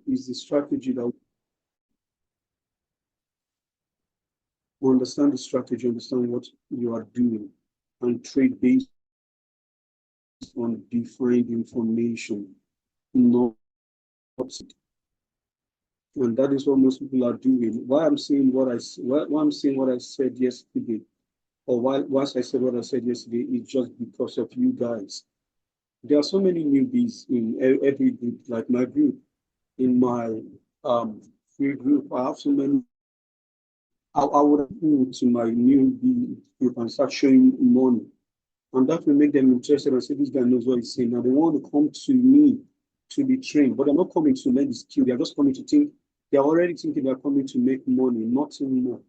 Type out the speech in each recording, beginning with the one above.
is the strategy that we understand the strategy, understand what you are doing, and trade based on defined information, not. And that is what most people are doing. Why I'm saying what I said yesterday, or why once I said what I said yesterday, is just because of you guys. There are so many newbies in every group, like my group. In my free group, I have so many. I would go to my newbie group and start showing money, and that will make them interested and say, "This guy knows what he's saying." Now they want to come to me to be trained, but they're not coming to learn the skill. They're just coming to think. They're already thinking they're coming to make money, nothing more.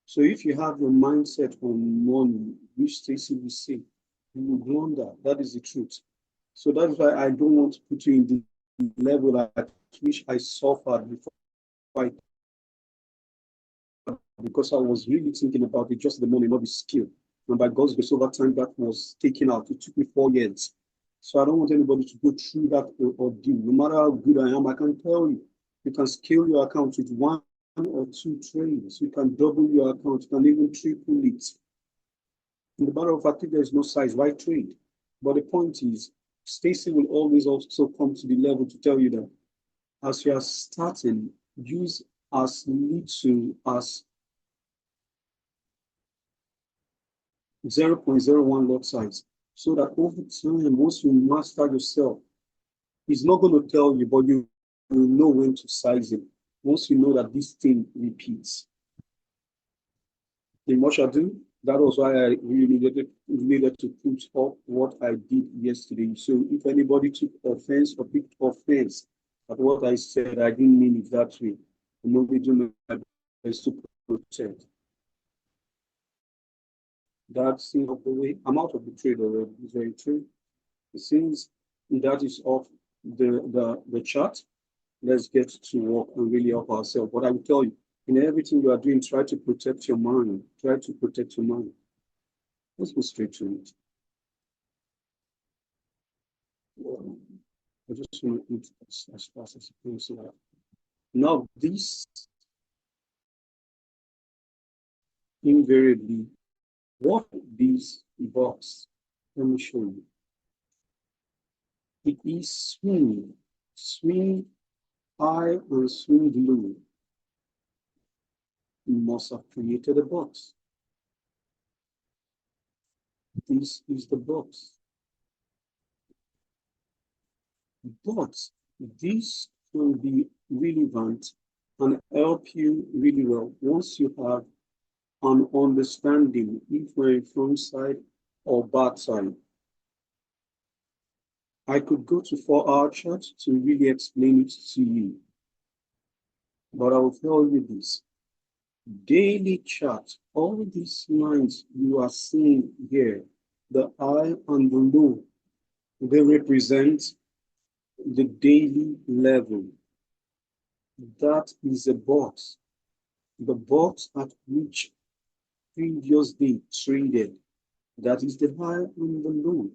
So if you have your mindset on money, which Stacy will say, you will blunder. That is the truth. So that's why I don't want to put you in the level at which I suffered before, I, because I was really thinking about it, just the money, not the skill. And by God's grace, over time, that was taken out. It took me 4 years. So I don't want anybody to go through that ordeal. No matter how good I am, I can tell you, you can scale your account with one or two trades. You can double your account. You can even triple it. In the matter of fact, if there is no size, why trade? But the point is, Stacy will always also come to the level to tell you that as you are starting, use as little as 0.01 lot size, so that over time, once you master yourself, he's not going to tell you, but you will know when to size it. Once you know that this thing repeats. In much ado, that was why I really needed to put up what I did yesterday. So if anybody took offense or picked offense at what I said, I didn't mean it that way. I'm only doing my best to protect. That's out of the way. I'm out of the trade already. It's very true. Since that is off the chart, let's get to work and really help ourselves. But I will tell you, in everything you are doing, try to protect your mind. Try to protect your mind. Let's go straight to it. I just want to eat as fast as possible. Now, this invariably, what this box? Let me show you. It is swing, swing high and swing low. You must have created a box. This is the box. But this will be relevant and help you really well once you have an understanding if we're in front side or back side. I could go to 4-hour chart to really explain it to you, but I will tell you this. Daily chart, all these lines you are seeing here, the high and the low, they represent the daily level. That is a box. The box at which previous day traded. That is the high and the low.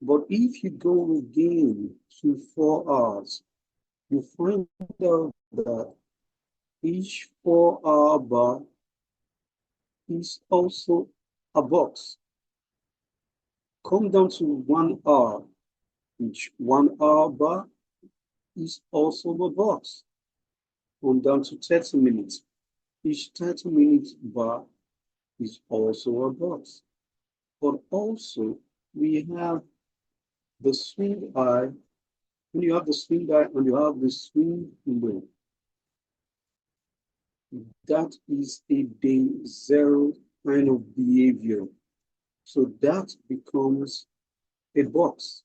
But if you go again to 4 hours, you find out that each 4-hour bar is also a box. Come down to 1 hour. Each 1-hour bar is also a box. Come down to 30 minutes. Each 30-minute bar is also a box. But also, we have the swing high. When you have the swing high and you have the swing low, that is a day zero kind of behavior. So that becomes a box.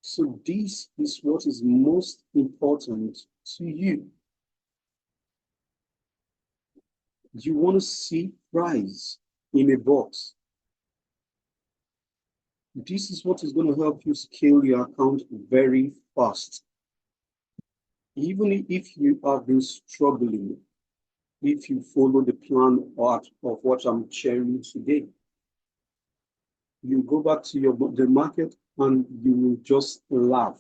So this is what is most important to you. You want to see price in a box. This is what is going to help you scale your account very fast. Even if you have been struggling, if you follow the plan of what I'm sharing today, you go back to the market and you will just laugh.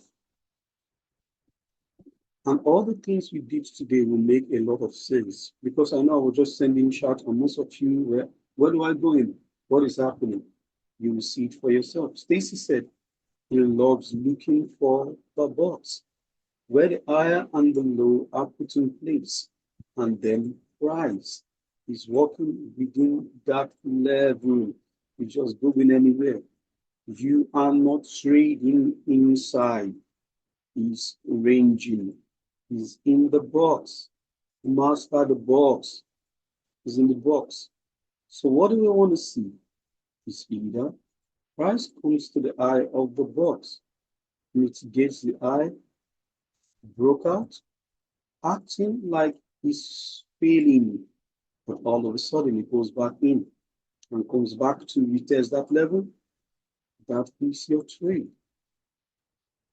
And all the things we did today will make a lot of sense because I know I was just sending shout, and most of you were, where do I go in? What is happening? You will see it for yourself. Stacy said he loves looking for the box where the higher and the low are put in place, and then price is working within that level. You just going anywhere. You are not trading inside. Is ranging. Is in the box. Master the box. Is in the box. So what do we want to see? Is either price comes to the eye of the box, mitigates the eye, broke out, acting like it's failing, but all of a sudden it goes back in and comes back to retest that level. That is your trade.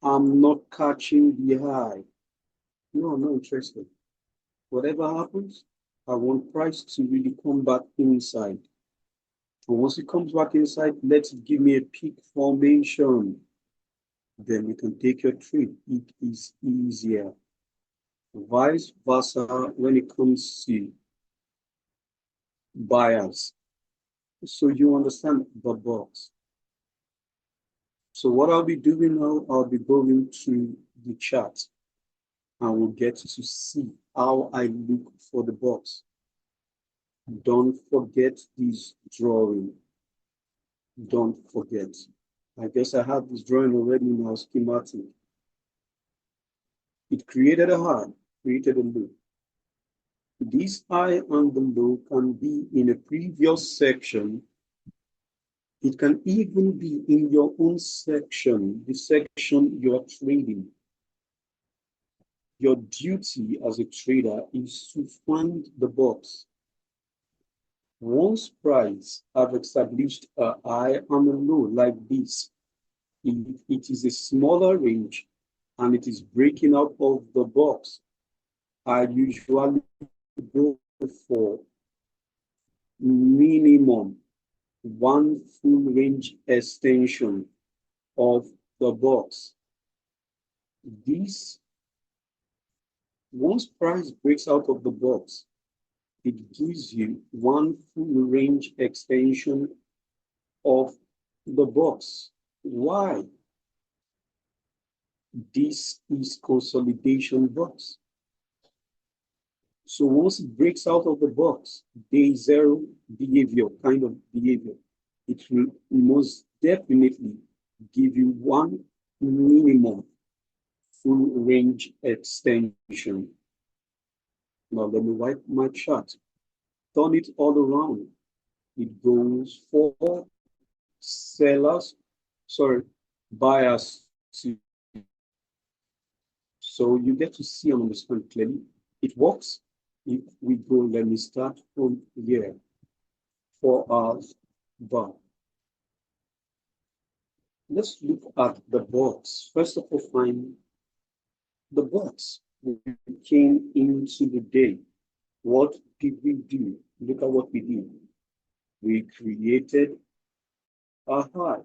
I'm not catching the high. No, I'm not interested. Whatever happens, I want price to really come back inside. And once it comes back inside, let it give me a peak formation. Then you can take your trade. It is easier. Vice versa when it comes to buyers. So you understand the box. So what I'll be doing now, I'll be going to the chart and we'll get to see how I look for the box. Don't forget this drawing. Don't forget. I guess I have this drawing already in our schematic. It created a high, created a low. This high and the low can be in a previous section. It can even be in your own section, the section you're trading. Your duty as a trader is to find the box. Once price have established a high and a low like this, if it is a smaller range and it is breaking out of the box, I usually go for minimum one full range extension of the box. This, once price breaks out of the box, it gives you one full range extension of the box. Why? This is consolidation box. So once it breaks out of the box, day zero behavior, kind of behavior, it will most definitely give you one minimum full range extension. Now let me wipe my chart. Turn it all around. It goes for sellers, sorry, buyers. So you get to see and understand clearly. It works. If we go, let me start from here. 4 hours bar. Let's look at the box. First of all, find the box. We came into the day. What did we do? Look at what we did. We created a high.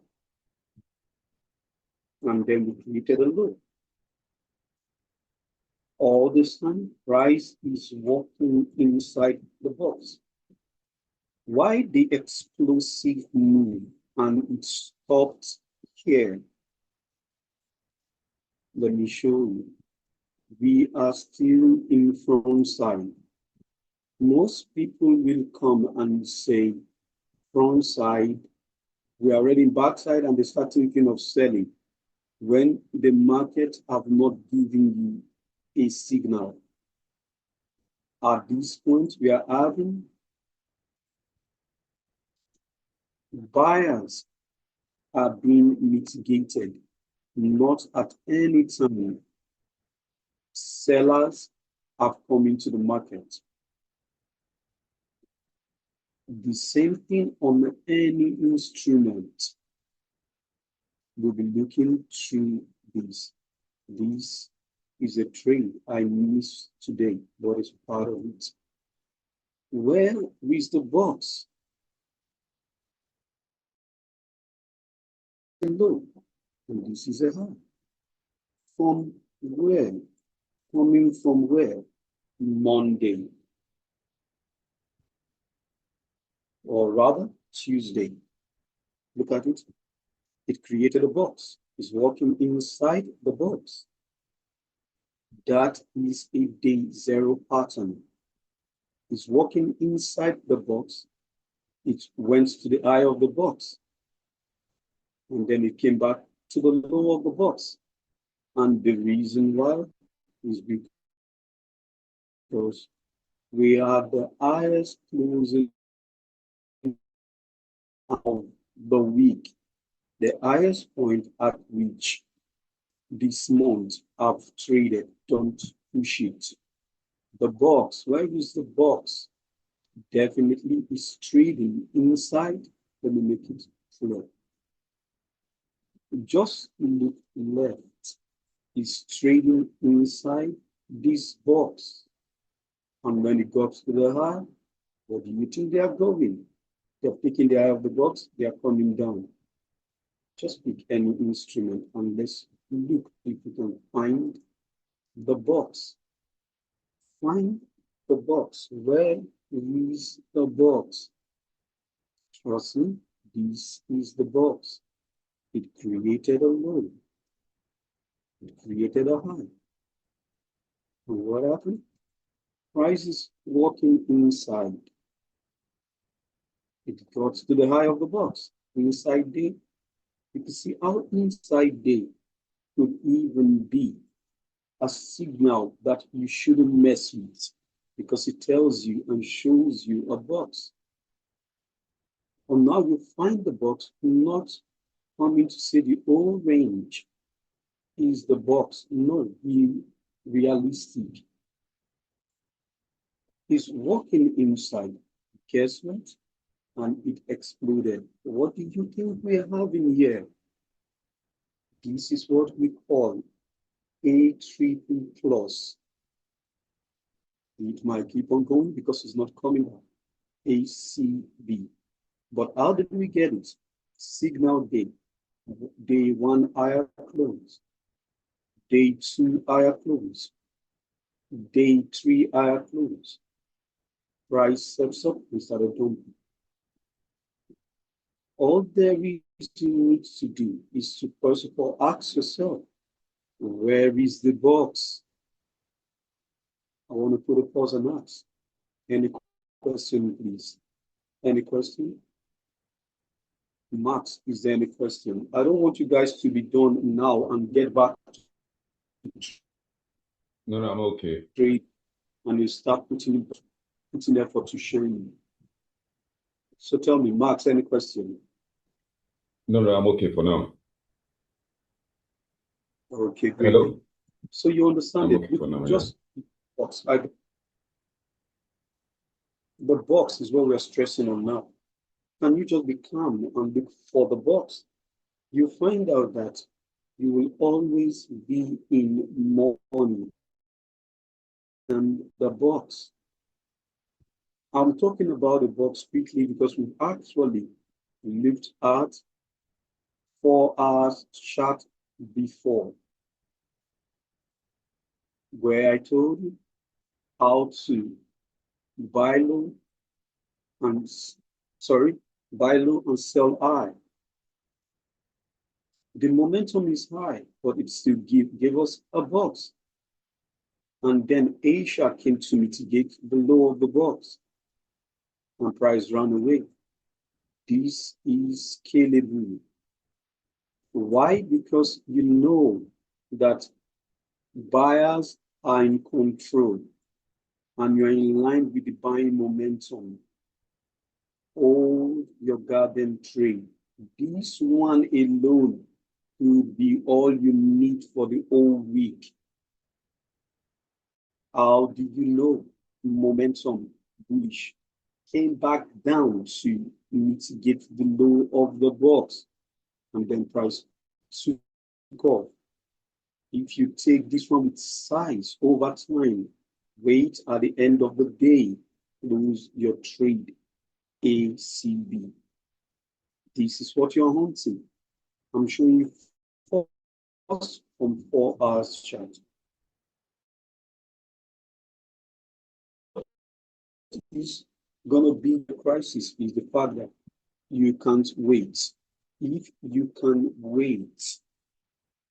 And then we created a low. All this time, price is walking inside the box. Why the explosive move and it stopped here? Let me show you. We are still in front side. Most people will come and say, front side, we are already in back side, and they start thinking of selling when the market have not given you a signal. At this point, we are having buyers are being mitigated, not at any time. Sellers have come into the market. The same thing on any instrument. We'll be looking through this. This is a trade I missed today, but it's part of it. Where is the box? Low, and this is a high. From where? coming from where? Monday. Or rather, Tuesday. Look at it. It created a box. It's walking inside the box. That is a day zero pattern. It's walking inside the box. It went to the eye of the box. And then it came back to the low of the box. And the reason why is because we have the highest closing of the week, the highest point at which this month have traded. Don't push it. The box, where is the box? Definitely is trading inside. Let me make it clear. Just look left. Is trading inside this box. And when it goes to the high, what do you think they are going? They're picking the eye of the box, they are coming down. Just pick any instrument and let's look if you can find the box. Find the box. Where is the box? Trust me, this is the box. It created a low. It created a high. And what happened? Price is walking inside. It got to the high of the box. Inside day. You can see how inside day could even be a signal that you shouldn't mess with because it tells you and shows you a box. And now you find the box not coming to say the whole range is the box. No, be realistic. He's walking inside. Guess what? And it exploded. What do you think we are having here? This is what we call a triple plus. It might keep on going because it's not coming up. ACB. But how did we get it? Signal day. Day one higher close. Day two higher close. Day three higher close. Price steps up instead of dumping. All there is you need to do is to first of all ask yourself, where is the box? I want to put a pause on ask. Any question, please? Any question? Max, is there any question? I don't want you guys to be done now and get back to No, I'm okay. trade and you start putting effort to show you. So tell me, Max, any question? No, I'm okay for now. Okay, great. Hello? So you understand I'm it? okay for now, Just box. The box is what we're stressing on now. Can you just be calm and look for the box? You find out that you will always be in money than the box. I'm talking about the box quickly because we've actually looked at 4 hours chart before, where I told you how to buy low and buy low and sell high. The momentum is high, but it still gave us a box. And then Asia came to mitigate the low of the box and price ran away. This is scalable. Why? Because you know that buyers are in control and you're in line with the buying momentum. Hold your garden trade. This one alone will be all you need for the whole week. How did you know momentum bullish came back down to mitigate the low of the box and then price took off? If you take this one with size over time, wait at the end of the day, lose your trade ACB. This is what you're hunting. I'm showing you first from 4 hours chart. is going to be the crisis is the fact that you can't wait. If you can wait,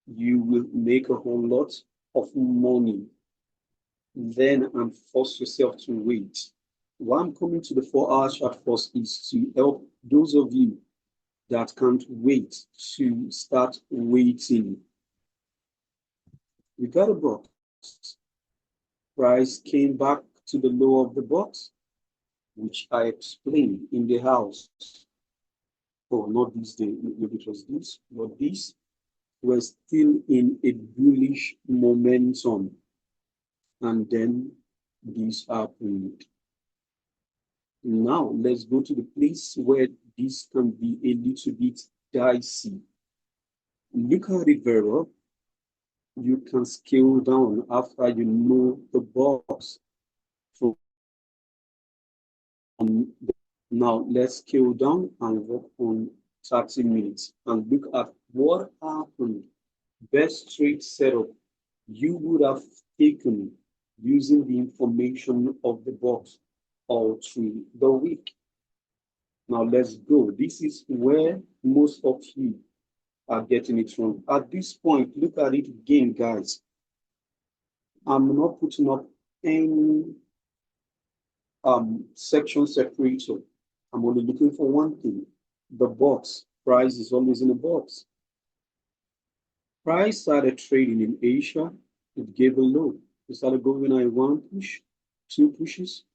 you will make a whole lot of money then and force yourself to wait. Why I'm coming to the 4 hour chart first is to help those of you that can't wait to start waiting. We got a box. Price came back to the low of the box, which I explained in the house. Oh, not this day, maybe it was this, but this was still in a bullish momentum. And then this happened. Now let's go to the place where this can be a little bit dicey. Look at it very well. You can scale down after you know the box. From now, let's scale down and work on 30 minutes and look at what happened. Best trade setup you would have taken using the information of the box all through the week. Now let's go. This is where most of you are getting it wrong. At this point, look at it again, guys. I'm not putting up any section separator. I'm only looking for one thing. The box. Price is always in a box. Price started trading in Asia. It gave a low. It started going at one push, two pushes,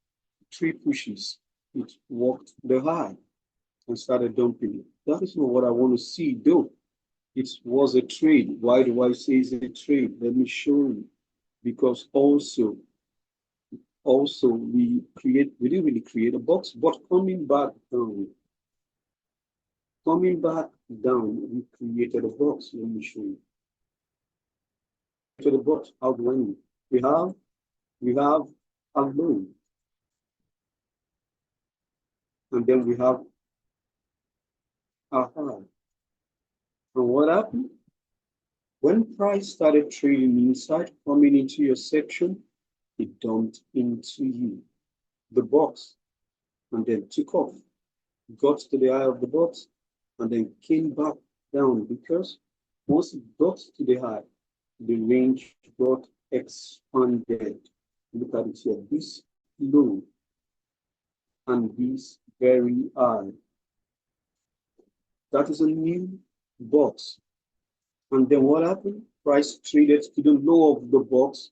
three pushes. It walked the high and started dumping it. That is not what I want to see, though. It was a trade. Why do I say it's a trade? Let me show you. Because also we didn't really create a box, but coming back down, we created a box. Let me show you. To the box, how do I mean? We have a low, and then we have a high. And what happened? When price started trading inside, coming into your section, it dumped into you, the box, and then took off, got to the eye of the box, and then came back down because once it got to the high, the range got expanded. Look at it here, this low and this very high. That is a new box. And then what happened? Price traded to the low of the box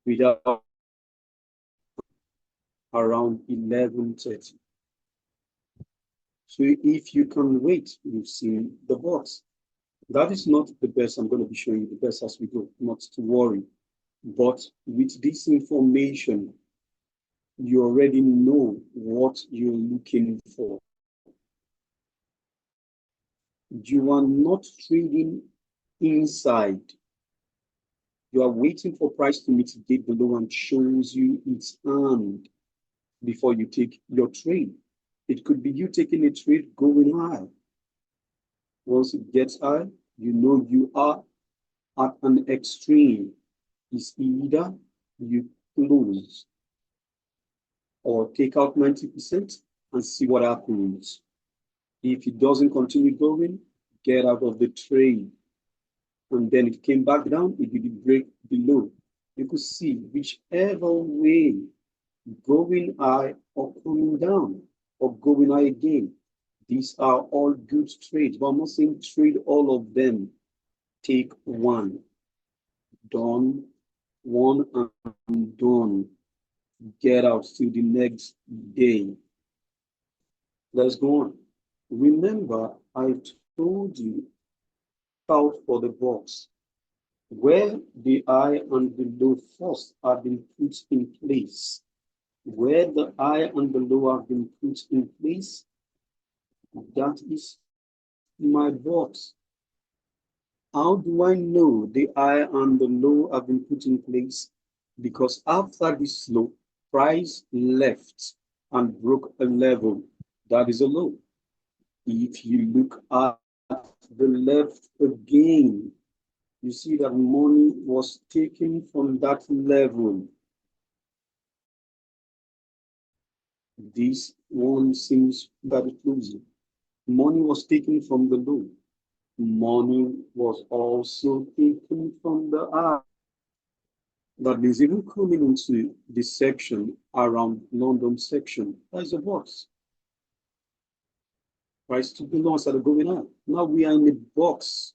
without around 11:30. So if you can wait, you've seen the box. That is not the best. I'm going to be showing you the best as we go, not to worry. But with this information, you already know what you're looking for. You are not trading inside. You are waiting for price to mitigate the low and shows you its hand before you take your trade. It could be you taking a trade going high. Once it gets high, you know you are at an extreme. It's either you close or take out 90% and see what happens. If it doesn't continue going, get out of the trade. And then it came back down, it did break below. You could see whichever way, going high or coming down or going high again. These are all good trades, but I'm not saying trade all of them. Take one, done, one and done. Get out till the next day. Let's go on. Remember, I told you out for the box where the high and the low first have been put in place. Where the high and the low have been put in place, that is my box. How do I know the high and the low have been put in place? Because after this low, price left and broke a level. That is a low. If you look at the left again, you see that money was taken from that level. This one seems very closely. Money was taken from the low. Money was also taken from the high. That means even coming into this section around London section, there's a box. Price to the loans that are going on. Now we are in the box,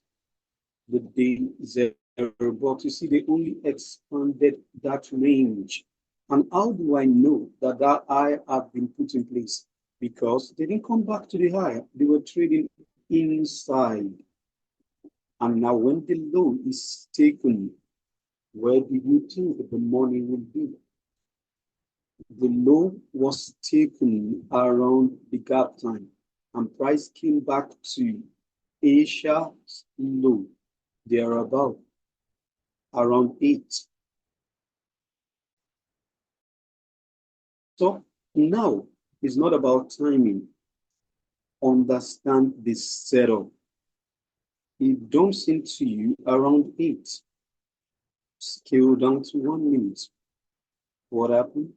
the day zero box. You see, they only expanded that range. And how do I know that that high have been put in place? Because they didn't come back to the high. They were trading inside. And now when the low is taken, where do you think the money will be? The low was taken around the gap time, and price came back to Asia's low, thereabout, around 8. So now it's not about timing. Understand this setup. It dumps into you around 8. Scale down to 1 minute. What happened?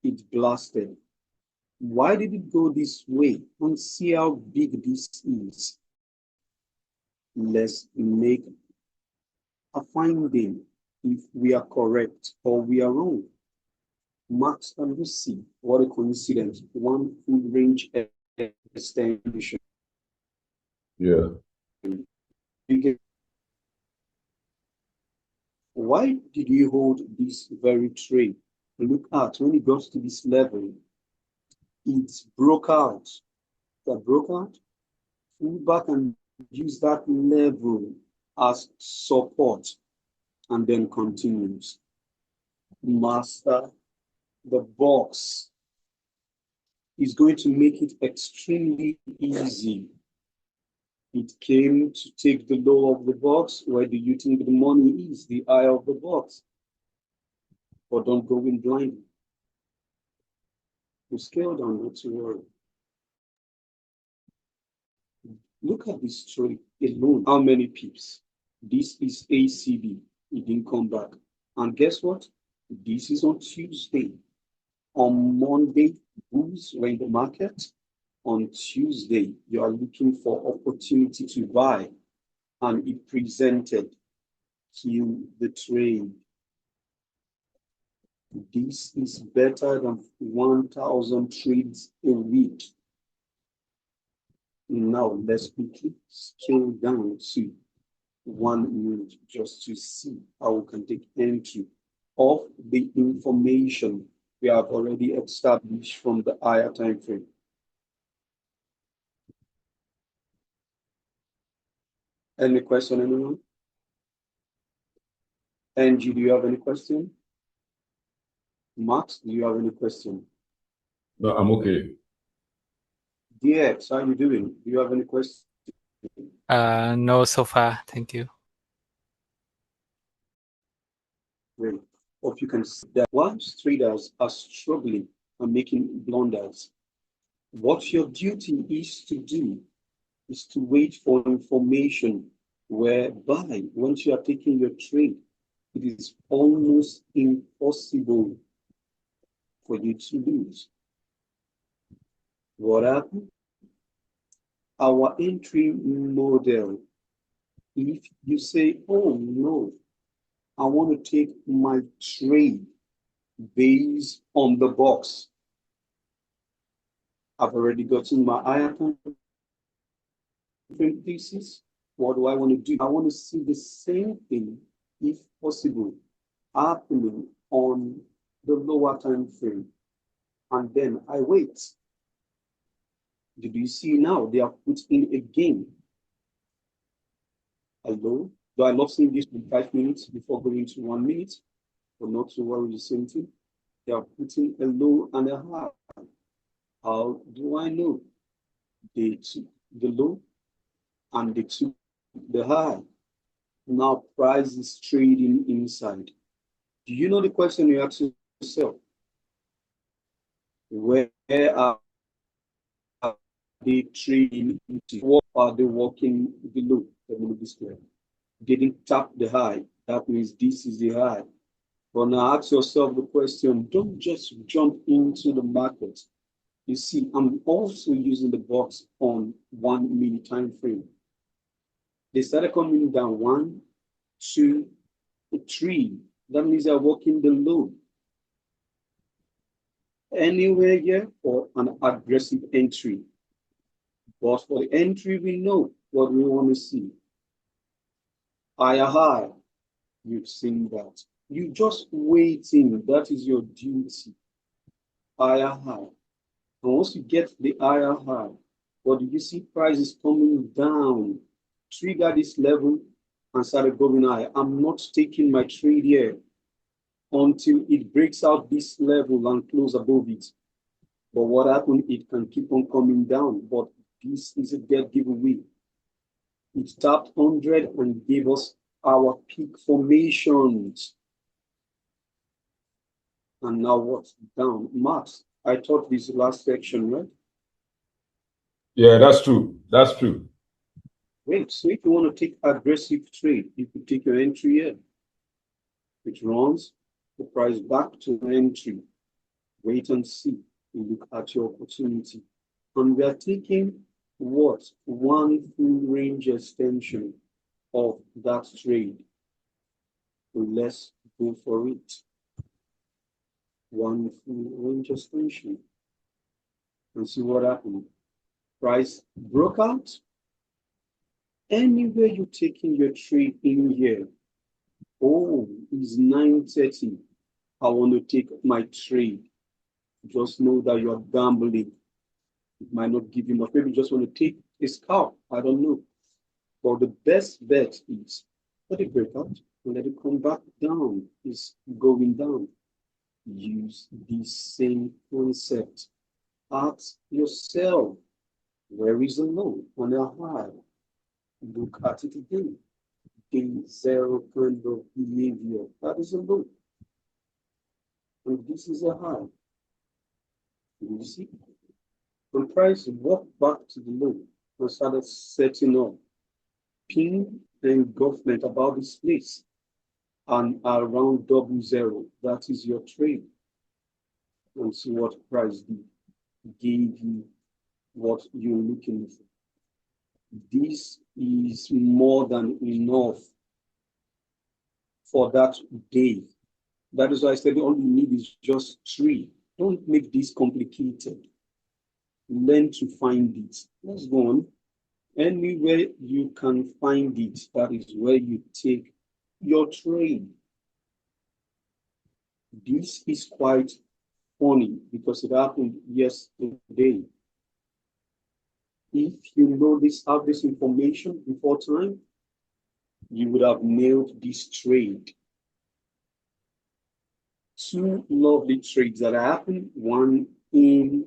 It blasted. Why did it go this way? And see how big this is. Let's make a finding if we are correct or we are wrong. Max and Lucy, what a coincidence. One full range extension. Yeah. Why did you hold this very trade? Look at when it got to this level, it broke out. That broke out, pull back and use that level as support and then continues. Master the box is going to make it extremely easy. It came to take the low of the box. Where do you think the money is? The eye of the box. But don't go in blindly. You scale down, not to worry. Look at this trade alone. How many pips? This is ACB. It didn't come back. And guess what? This is on Tuesday. On Monday, bulls were in the market. On Tuesday, you are looking for opportunity to buy, and it presented you the trade. This is better than 1,000 trades a week. Now let's quickly scale down to 1 minute just to see how we can take entry of the information we have already established from the higher time frame. Any question, anyone? Angie, do you have any question? Max, do you have any question? No, I'm okay. DX, how are you doing? Do you have any question? No, so far. Thank you. Great. Hope you can see that once traders are struggling and making blunders, what your duty is to do is to wait for information whereby once you are taking your trade, it is almost impossible for you to lose. What happened? Our entry model, if you say, oh no, I want to take my trade based on the box. I've already gotten my higher time frame thesis. What do I want to do? I want to see the same thing, if possible, happening on the lower time frame. And then I wait. Did you see now? They have put in again. Hello? Do I love seeing this in 5 minutes before going to 1 minute? But not to worry, the same thing. They are putting a low and a high. How do I know? They took the low and they took the high. Now price is trading inside. Do you know the question you ask yourself? Where are they trading into? What are they walking below the movie square? They didn't tap the high. That means this is the high. But now ask yourself the question, don't just jump into the market You see, I'm also using the box on 1 minute time frame. They started coming down 1, 2, 3. That means they're working the low. Anywhere here for an aggressive entry. But for the entry, we know what we want to see. Higher high. You've seen that. You just waiting. That is your duty. Higher high. And once you get the higher high, what do you see? Price is coming down. Trigger this level and started going higher. I'm not taking my trade here until it breaks out this level and close above it. But what happened? It can keep on coming down. But this is a dead giveaway. It tapped 100 and gave us our peak formations. And now what's down? Max, I taught this last section, right? Yeah, that's true. That's true. Wait, so if you want to take aggressive trade, you could take your entry here, which runs the price back to entry. Wait and see. You look at your opportunity. And we are taking what? 1 full range extension of that trade. So let's go for it. 1 full range extension. And see what happened. Price broke out. Anywhere you're taking your trade in here, oh, it's 9:30. I want to take my trade. Just know that you're gambling. It might not give you much. Maybe you just want to take a scalp. I don't know. But the best bet is let it break out and let it come back down. It's going down. Use the same concept. Ask yourself, where is the low and a high? Look at it again. Day 0 kind of behavior. That is a low. And this is a high. You see? The price walked back to the low and started setting up pin engulfment about this place and around 00. That is your trade. And see what price did. Gave you what you're looking for. This is more than enough for that day. That is why I said the only need is just 3. Don't make this complicated. Learn to find it. Let's go on. Anywhere you can find it, that is where you take your trade. This is quite funny because it happened yesterday. If you know have this information before time, you would have nailed this trade. 2 lovely trades that happened, one in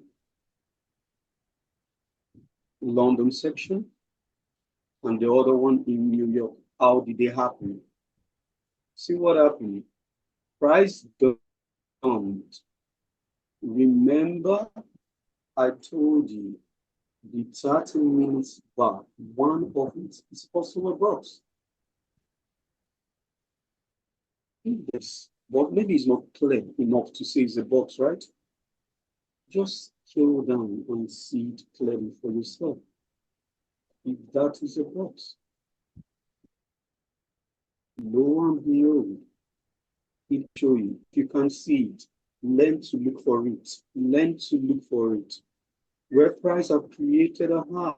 London section and the other one in New York. How did they happen? See what happened. Price dumped. Remember, I told you the 30 minutes bar, one of it is possible box. Yes, but maybe it's not clear enough to say it's a box, right? Just scroll down and see it clearly for yourself. If that is a box, lo and behold, it show you. If you can see it, learn to look for it. Learn to look for it. Where price have created a high.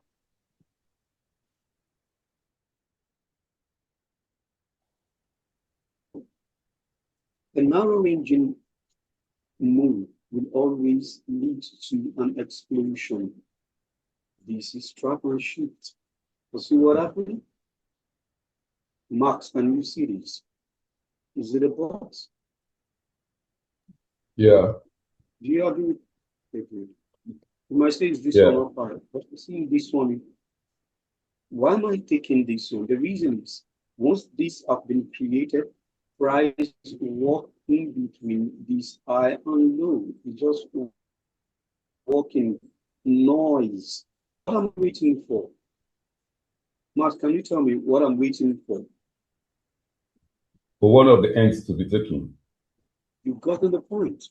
A narrow ranging move will always lead to an explosion. This is trap and shift. You see what happened? Max, can you see this? Is it a box? Yeah. Do you agree? You might say it's this Yeah. one or five, but you see this one. Why am I taking this one? The reason is once these have been created, price walk in between this high and low. It's just walking noise. What am I waiting for? Max, can you tell me what I'm waiting for? For one of the ends to be taken. You got to the point.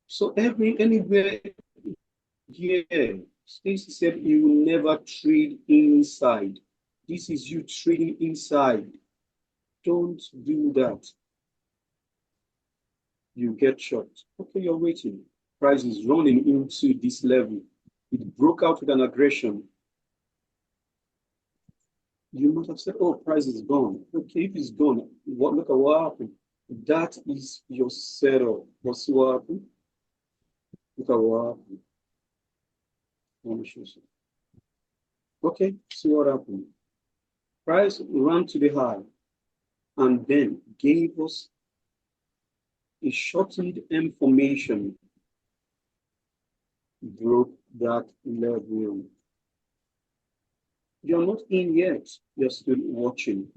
So anywhere Yeah, Stacy said you will never trade inside. This is you trading inside. Don't do that. You get shot. Okay, you're waiting. Price is running into this level. It broke out with an aggression. You must have said, oh, price is gone. Okay, if it's gone, look at what happened. That is your setup. What's what happened? Look at what happened. Let me show you. Okay, see what happened. Price ran to the high and then gave us a shortened information, broke that level. You're not in yet. You're still watching.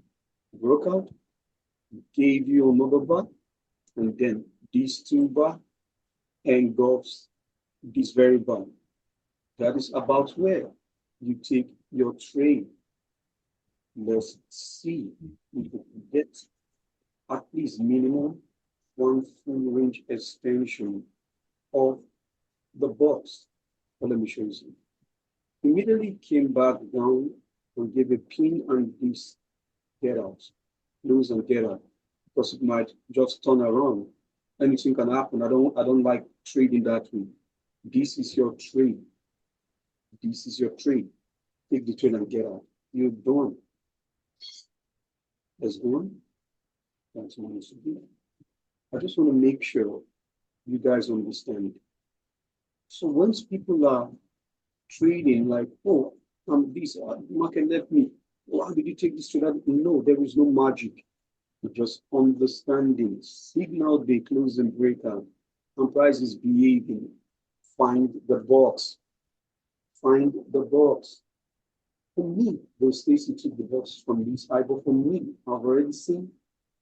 Broke out, gave you another bar, and then these two bar engulfs this very bar. That is about where you take your trade. Let's see if we can get at least minimum one full range extension of the box. Well, let me show you something. Immediately came back down and gave a pin and this get out, lose and get out, because it might just turn around. Anything can happen. I don't like trading that way. This is your trade. This is your trade. Take the trade and get out. You're done. Let's go on. That's what I should do. I just want to make sure you guys understand. So once people are trading like, oh, this market left me. Why did you take this trade? No, there is no magic. Just understanding. Signal they close and break out. And price is behaving. Find the box. Find the box. For me, though Stacy took the box from this eye, but for me, I've already seen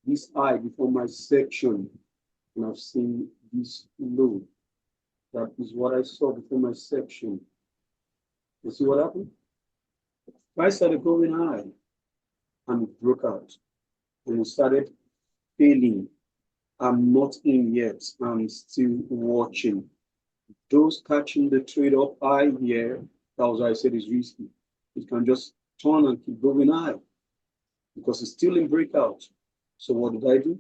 this eye before my section, and I've seen this low. That is what I saw before my section. You see what happened? Price started going high, and it broke out, and it started failing. I'm not in yet. I'm still watching. Those catching the trade up high here, that was why I said it's risky. It can just turn and keep going high because it's still in breakout. So what did I do?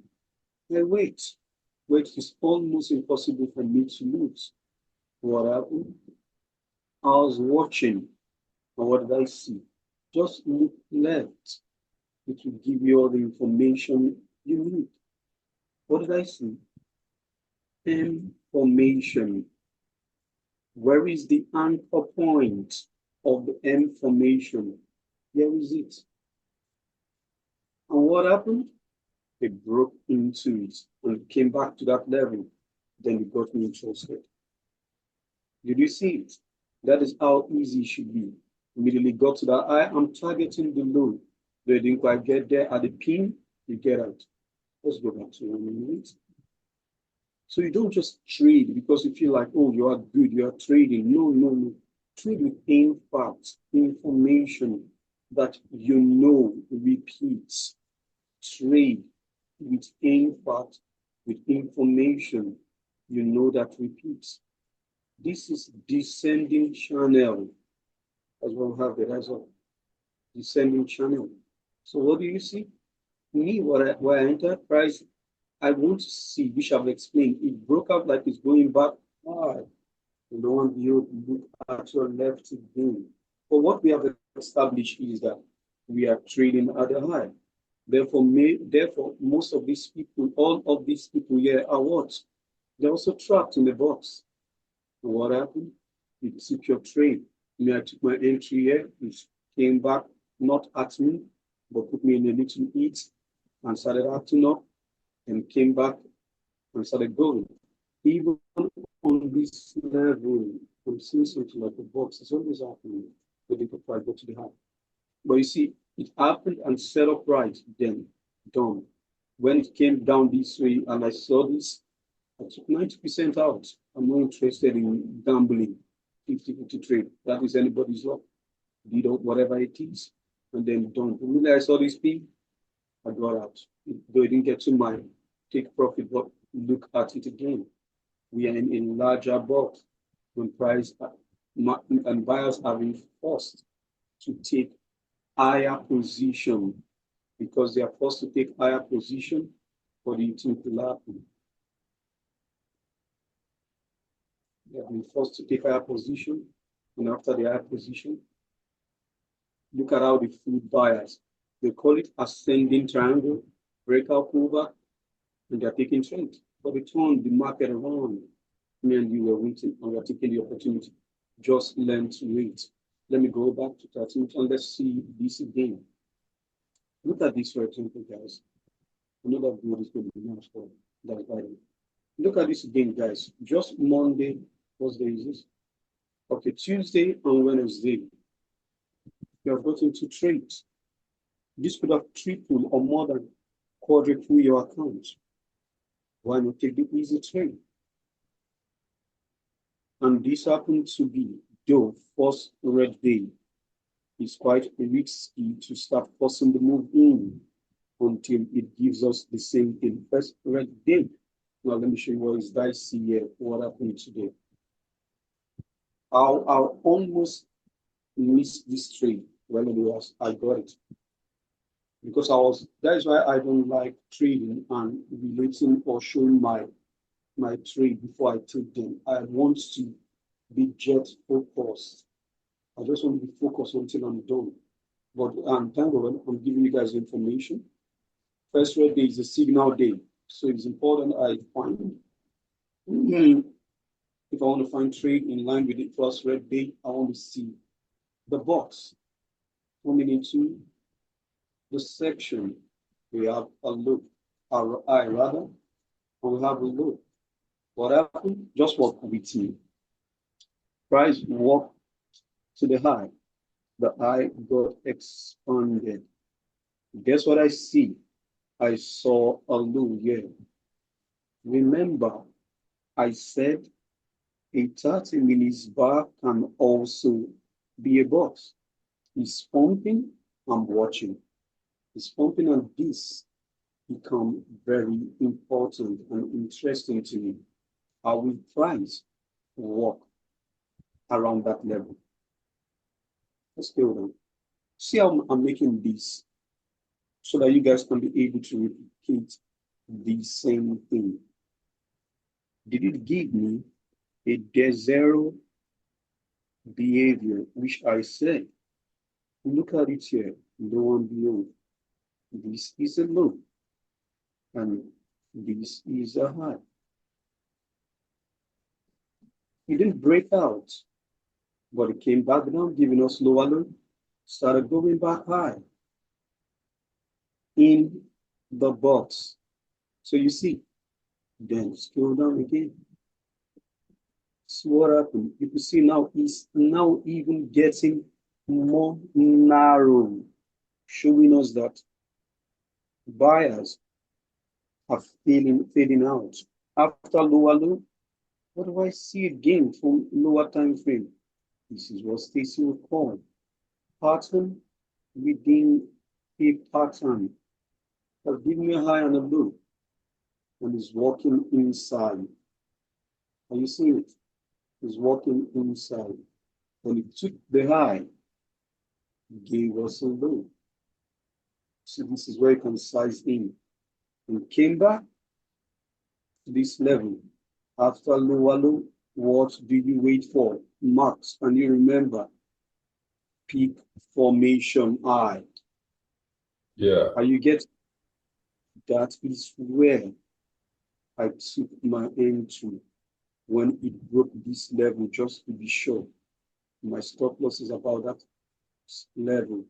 I wait. Wait is almost impossible for me to lose. What happened? I was watching. And what did I see? Just look left. It will give you all the information you need. What did I see? Information. Where is the anchor point of the information? Here is it. And what happened? It broke into it and came back to that level. Then it got me interested. Did you see it? That is how easy it should be. Immediately got to that. I am targeting the low. They didn't quite get there at the pin, you get out. Let's go back to 1 minute. So you don't just trade because you feel like, oh, you are good, you are trading. No, no, no. Trade with facts, information that you know repeats. Trade with facts, with information you know that repeats. This is descending channel. As well have it as a descending channel. So what do you see? Me, where I entered price, I want to see, which I've explained, it broke out like it's going back hard. You don't want you to look at your left again. But what we have established is that we are trading at a high. Therefore, most of these people, all of these people here are what? They're also trapped in the box. And what happened? You took your trade. I took my entry here, which came back not at me, but put me in a little heat and started acting up and came back and started going. Even on this level, I'm seeing something like a box. It's always happening. Waiting for price go to the high. But you see, it happened and set up right, then done. When it came down this way and I saw this, I took 90% out. I'm not interested in gambling 50-50 trade. That is anybody's luck. Beat out whatever it is, and then done. When I saw this P, I got out. Though it didn't get to my take profit, but look at it again. We are in a larger box when price and buyers are being forced to take higher position because they are forced to take higher position for the thing to happen. They have been forced to take higher position, and after the higher position, look at how the food buyers, they call it ascending triangle, breakout over, and they're taking trade. But they turn the market around. Me and you were waiting, and we're taking the opportunity. Just learn to wait. Let me go back to 13 and let's see this again. Look at this, for example, guys. I know that good is going to be nice for that value. Look at this again, guys. Just Monday, what day is this? Okay, Tuesday and Wednesday. You have got into trades. This could have tripled or more than quadrupled your account. Why not take the easy trade? And this happened to be, though, first red day. It's quite risky to start forcing the move in until it gives us the same thing. First red day. Now let me show you what is dicey here. What happened today? I'll almost missed this trade. Well, it was, I got it. Because that's why I don't like trading and relating or showing my trade before I take them. I want to be jet focused. I just want to be focused until I'm done. But thank God, I'm giving you guys information. First red day is a signal day. So it's important I find, if I want to find trade in line with the first red day, I want to see the box coming into the section. We have a look, our eye rather, and we have a look. What happened? Just walk with me. Price walk to the high. The eye got expanded. Guess what I see? I saw a low here. Remember, I said a 30 minutes bar can also be a box. It's pumping, I'm watching. It's pumping, and this become very important and interesting to me. How will price walk around that level? Let's go down. See how I'm making this so that you guys can be able to replicate the same thing. Did it give me a day zero behavior, which I said? Look at it here, low and below. This is a low, and this is a high. It didn't break out, but it came back down, giving us lower low, started going back high in the box. So you see, then scroll down again. So what happened? You can see now it's now even getting more narrow, showing us that buyers are fading out. After lower low, what do I see again from lower time frame? This is what Stacy will call pattern within a pattern. Give me a high and a low, and it's walking inside. Are you seeing it? It's walking inside. When it took the high, gave us a low. So this is where you can size in. And came back to this level. After lower low, what do you wait for? Marks. And you remember peak formation high. Yeah. Are you getting? That is where I took my entry when it broke this level, just to be sure. My stop loss is about that level.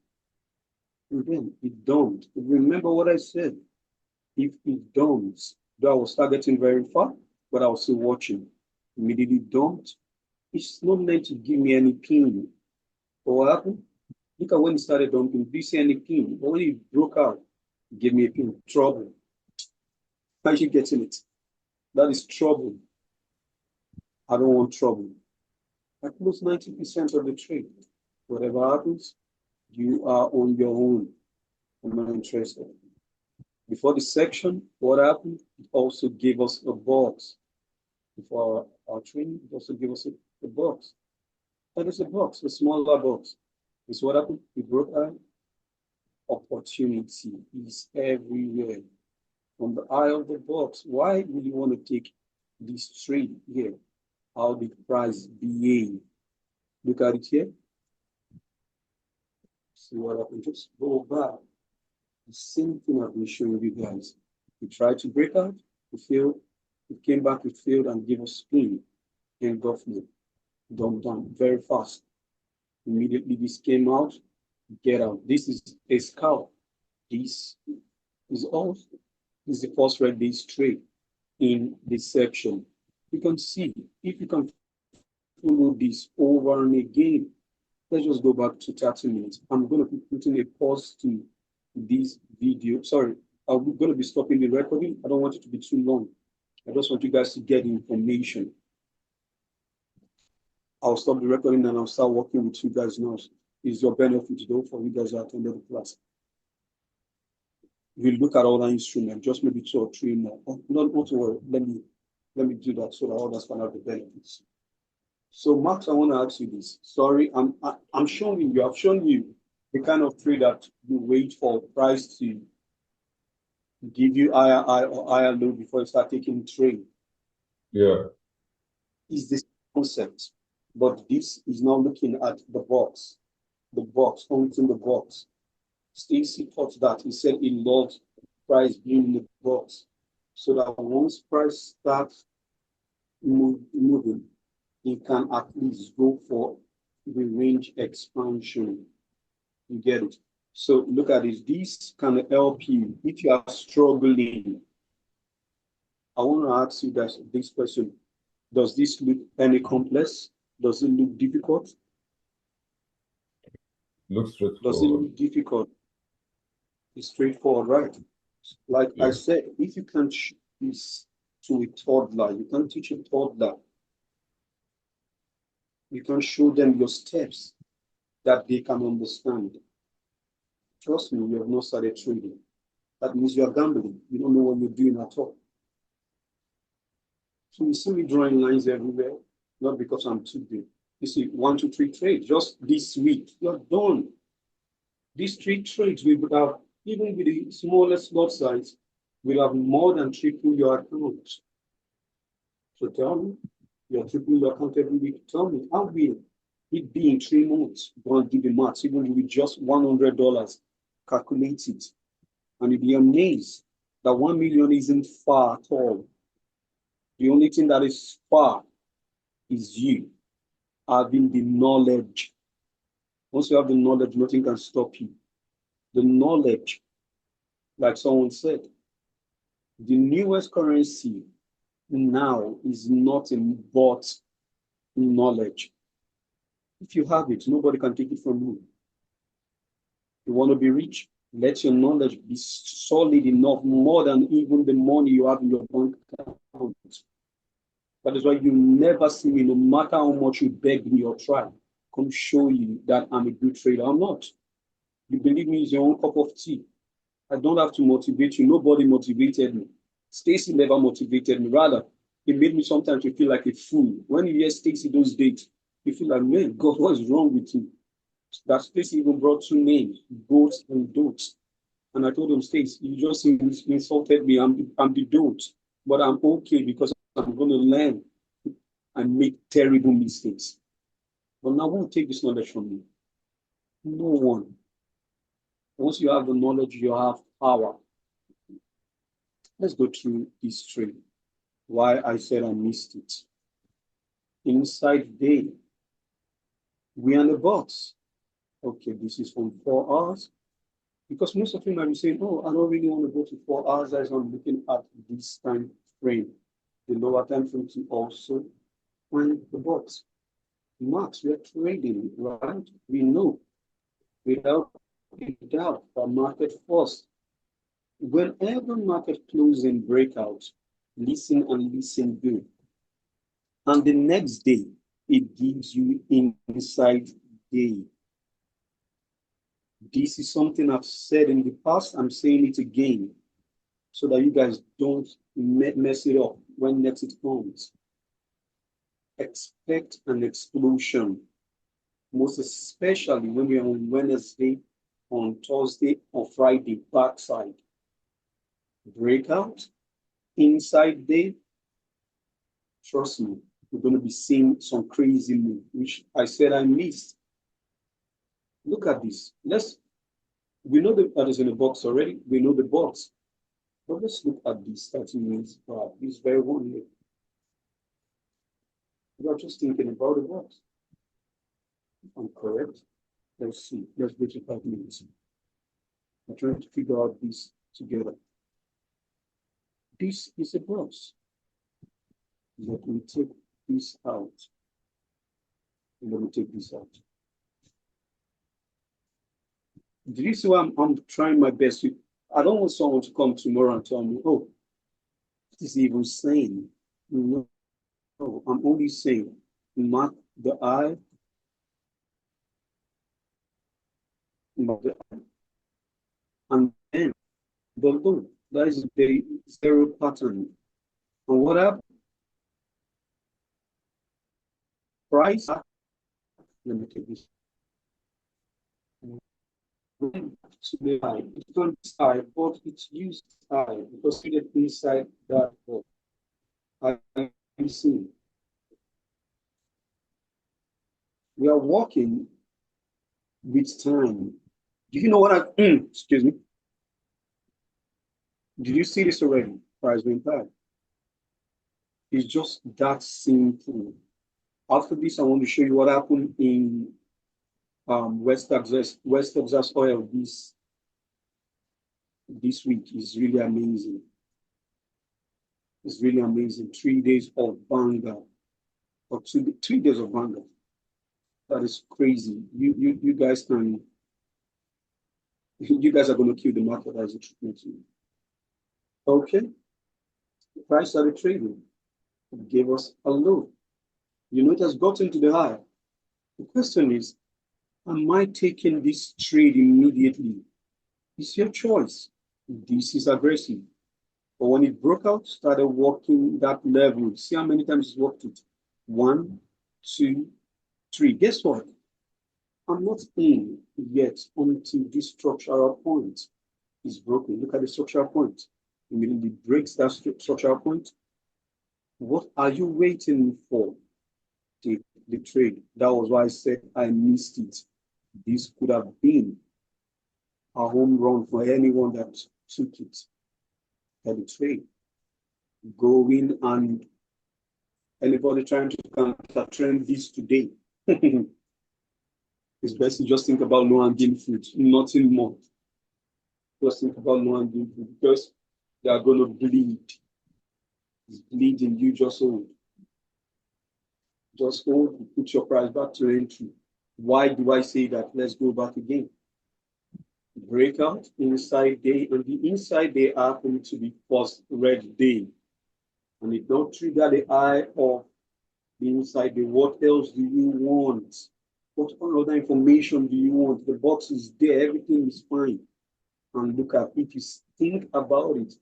And then it don't. Remember what I said. If it don't, though I was targeting very far, but I was still watching. Immediately don't. It's not meant to give me any pin. But what happened? Look at when it started dumping. Do you see any pin? But when it broke out, it gave me a pin. Trouble. Are you getting it? That is trouble. I don't want trouble. I close 90% of the trade. Whatever happens, you are on your own. I'm not interested. Before the section, what happened? It also gave us a box. Before our training, it also gave us a box. That is a box, a smaller box. It's what happened. We broke out. Opportunity is everywhere. From the eye of the box, why would you want to take this trade here? How the price behave? Look at it here. See what happened? Just go back. The same thing I've been showing you guys. We tried to break out, we failed. We came back, we failed, and gave us spin. Engulfment. Done very fast. Immediately this came out, get out. This is a scalp. This is also is the first red base trade in this section. You can see if you can follow this over and again. Let's just go back to 30 minutes. I'm going to be putting a pause to this video. Sorry, I'm going to be stopping the recording. I don't want it to be too long. I just want you guys to get information. I'll stop the recording and I'll start working with you guys now. It's your benefit though for you guys who attended the class. We'll look at other instruments, just maybe 2 or 3 more. Oh, not to worry. Let me do that so that others can have the benefits. So, Max, I want to ask you this. Sorry, I'm showing you. I've shown you the kind of trade that you wait for price to give you higher high or higher low before you start taking trade. Yeah. Is this concept? But this is now looking at the box, only the box. Stacy thought that he said he loves price being in the box, so that once price starts moving, he can at least go for the range expansion. You get it? So look at this. This can help you if you are struggling. I want to ask you guys this question. Does this look any complex? Does it look difficult? Looks straightforward. Does it look difficult? It's straightforward, right? Like I said, if you can show this to a toddler, you can teach a toddler. You can show them your steps that they can understand. Trust me, you have not started trading. That means you are gambling. You don't know what you're doing at all. So you see me drawing lines everywhere, not because I'm too big. You see, 1, 2, 3 trades. Just this week, you're done. These 3 trades, we would have, even with the smallest lot size, we'll have more than triple your account. So tell me, you're tripling your account every week. Tell me, how will it be in 3 months? Go and do the maths, even with just $100, calculate it. And you'll be amazed that 1 million isn't far at all. The only thing that is far is you having the knowledge. Once you have the knowledge, nothing can stop you. The knowledge, like someone said, the newest currency now is not in but knowledge. If you have it, nobody can take it from you. You want to be rich? Let your knowledge be solid enough, more than even the money you have in your bank account. That is why you never see me, no matter how much you beg me or try, come show you that I'm a good trader. I'm not. You believe me, it's your own cup of tea. I don't have to motivate you. Nobody motivated me. Stacy never motivated me. Rather, it made me sometimes to feel like a fool. When you hear Stacy those days, you feel like, man, God, what is wrong with you? That Stacy even brought 2 names, goats and dotes. And I told him, Stacy, you just insulted me. I'm the dote. But I'm okay because I'm going to learn and make terrible mistakes. But now, who will take this knowledge from me? No one. Once you have the knowledge, you have power. Let's go through this trade. Why I said I missed it. Inside day, we are in the box. Okay, this is from 4 hours. Because most of you might be saying, oh, I don't really want to go to 4 hours as I'm looking at this time frame. The lower time frame to also find the box. Max, we are trading, right? We know without a doubt that market first. Whenever market closing breakout, listen and listen good. And the next day, it gives you inside day. This is something I've said in the past. I'm saying it again so that you guys don't mess it up when next it comes. Expect an explosion most especially when we're on Wednesday, on Thursday, or Friday, backside. Breakout, inside day, trust me, we're going to be seeing some crazy move, which I said I missed. Look at this. We know that is in the box already. We know the box. But let's look at this 30 minutes bar. This very one here. We are just thinking about the box. I'm correct. Let's see. Let's go to 5 minutes. I'm trying to figure out this together. This is a box. Let me take this out. Let me take this out. Did you see why I'm trying my best to? I don't want someone to come tomorrow and tell me, oh, what is he even saying? No, I'm only saying, mark the eye, mark the eye, and then the low. That is the zero pattern. And what happened? Price. Let me take this. To the eye. It's not this eye, but it's used eye because we get inside that box. I see. We are walking with time. Do you know what I excuse me? Did you see this already? Price went high. It's just that simple. After this, I want to show you what happened in West Texas oil this week is really amazing. It's really amazing. 3 days of banger, or 3 days of banger. That is crazy. You guys can. You guys are going to kill the market as a treatment. Okay. The price started trading. It gave us a low. You know it has gotten to the high. The question is, am I taking this trade immediately? It's your choice. This is aggressive. But when it broke out, started walking that level. See how many times it's walked it? 1, 2, 3. Guess what? I'm not in yet until this structural point is broken. Look at the structural point. Immediately breaks that structural point. What are you waiting for? The trade. That was why I said I missed it. This could have been a home run for anyone that took it at the trade. Go in and anybody trying to counter trend this today. It's best to just think about low hanging fruit, nothing more. Just think about low hanging fruit because they are going to bleed. It's bleeding, you just hold. Just hold, put your price back to entry. Why do I say that? Let's go back again. Breakout, inside day, and the inside day happen to be first red day. And it don't trigger the eye of the inside day. What else do you want? What other information do you want? The box is there, everything is fine. And look at, if you think about it,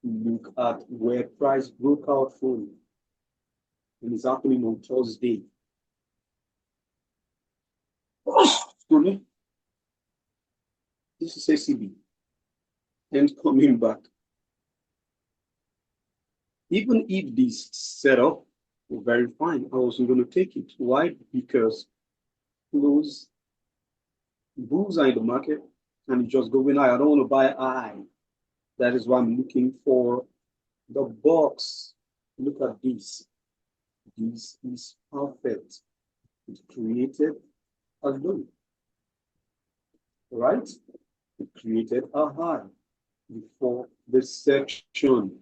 look at where price broke out from. And it's happening on Thursday. This is ACB. And coming back. Even if this setup was very fine, I wasn't going to take it. Why? Because those bulls are in the market and it's just going high. I don't want to buy high. That is why I'm looking for the box. Look at this. This is perfect. It created a low. Right? It created a high before the section.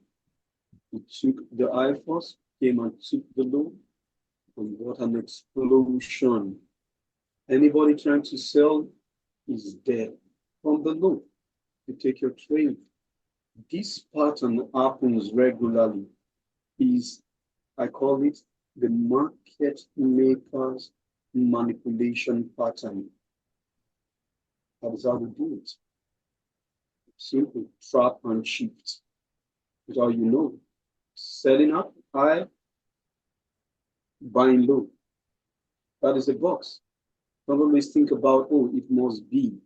It took the high first, came and took the low, and what an explosion. Anybody trying to sell is dead from the low. You take your trade. This pattern happens regularly. I call it the market maker's manipulation pattern. That is how we do it. Simple, trap and shift. That's how you know. Selling up high, buying low. That is the box. Don't always think about, oh, it must be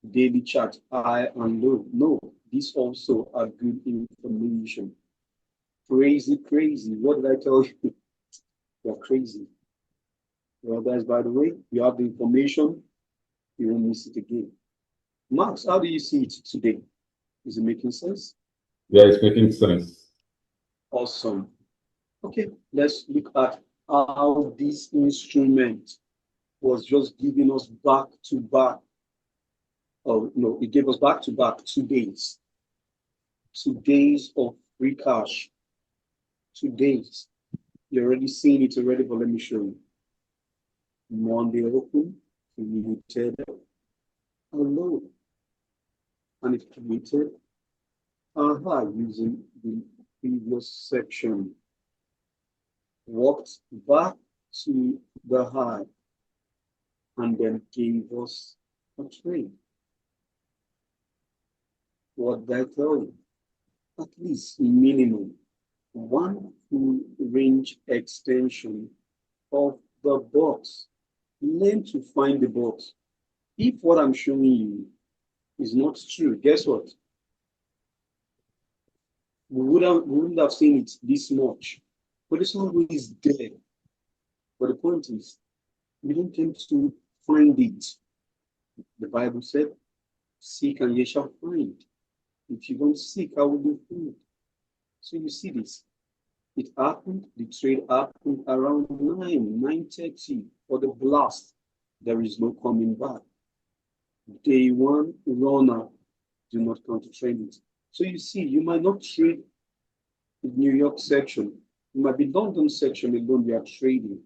daily chart, high and low. No, these also are good information. Crazy, crazy. What did I tell you? You're crazy. Well, guys, by the way, you have the information. You won't miss it again. Max, how do you see it today? Is it making sense? Yeah, it's making sense. Awesome. Okay, let's look at how this instrument was just giving us back to back. Oh, no, it gave us back to back 2 days. 2 days of free cash. 2 days. You're already seeing it already, but let me show you. Monday open, created a low, and it created a high using the previous section. Walked back to the high and then gave us a trade. What did I tell you? At least minimum one full range extension of the box. Learn to find the box. If what I'm showing you is not true, guess what? We wouldn't have seen it this much, but it's always there. But the point is, we don't tend to find it. The Bible said, seek and ye shall find. If you don't seek, how will you find? So you see this. It happened, the trade happened around 9:30 for the blast. There is no coming back. Day one runner, do not count to trade it. So you see, you might not trade the New York section. It might be London section alone you are trading.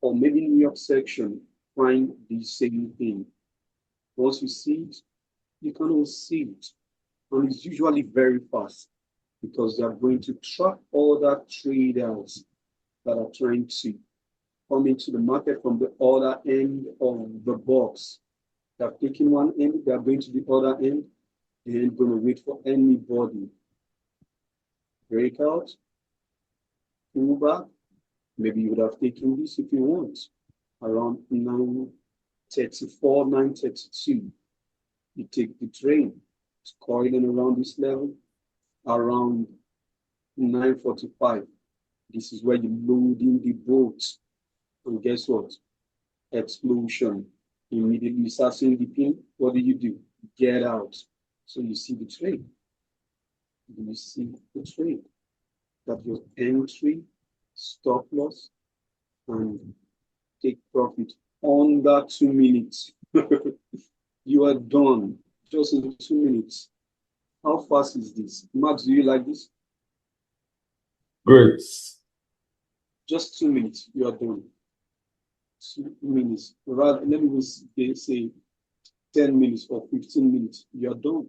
Or maybe New York section, find the same thing. Once you see it, you can all see it. And it's usually very fast because they are going to track other traders that are trying to come into the market from the other end of the box. They are taking one end, they are going to the other end. They ain't going to wait for anybody. Breakout, pull back. Maybe you would have taken this if you want. Around 9:34, 9:32. You take the train. It's coiling around this level. Around 9:45. This is where you load in the boat. And guess what? Explosion. Immediately you start seeing the pin. What do? Get out. So you see the trade. You see the trade. That your entry, stop loss, and take profit under 2 minutes. You are done just in 2 minutes. How fast is this? Max, do you like this? Great. Just 2 minutes, you are done. 2 minutes. Rather, let me say 10 minutes or 15 minutes, you are done.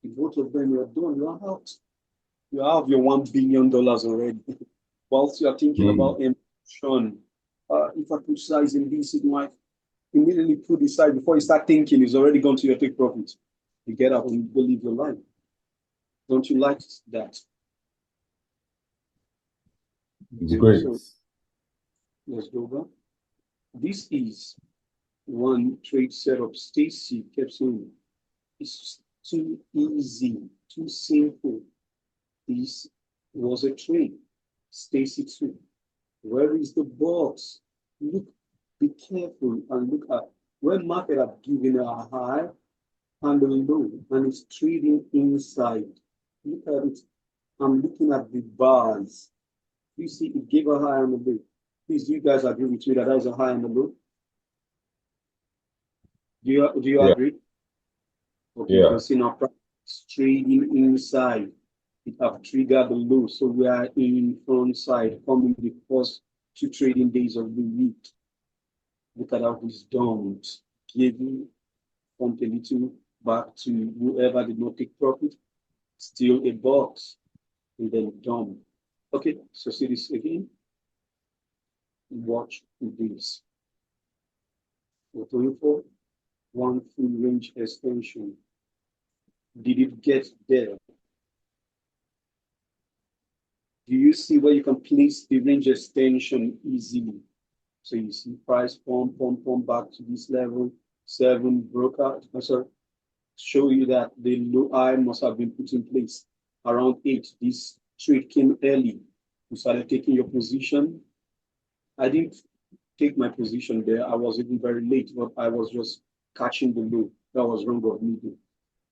If both of them, you are done, you are out. You have your $1 billion already. Whilst you are thinking about emotion, if I put size in this, it might immediately put the size before you start thinking, it's already gone to your take profit. You get up and you go live your life. Don't you like that? It's great. So, let's go back. This is one trade setup. Stacy kept saying, it's too easy, too simple. This was a trade. Stacy too. Where is the box? Look, be careful and look at when market have given a high and a low and it's trading inside. Look at it. I'm looking at the bars. You see, it gave a high and a low. Please, do you guys agree with me that is a high and a low? Do you agree? Okay, you can see now it's trading inside. It have triggered the low. So we are in front side coming the first 2 trading days of the week. Look at how it's done. Giving from a little back to whoever did not take profit. Still a box. And then done. Okay, so see this again. Watch this. We're going for one full range extension. Did it get there? Do you see where you can place the range extension easily? So you see price pump back to this level, 7 broke out. So show you that the low high must have been put in place around 8. This trade came early. You started taking your position. I didn't take my position there. I was even very late, but I was just catching the low. That was wrong of me.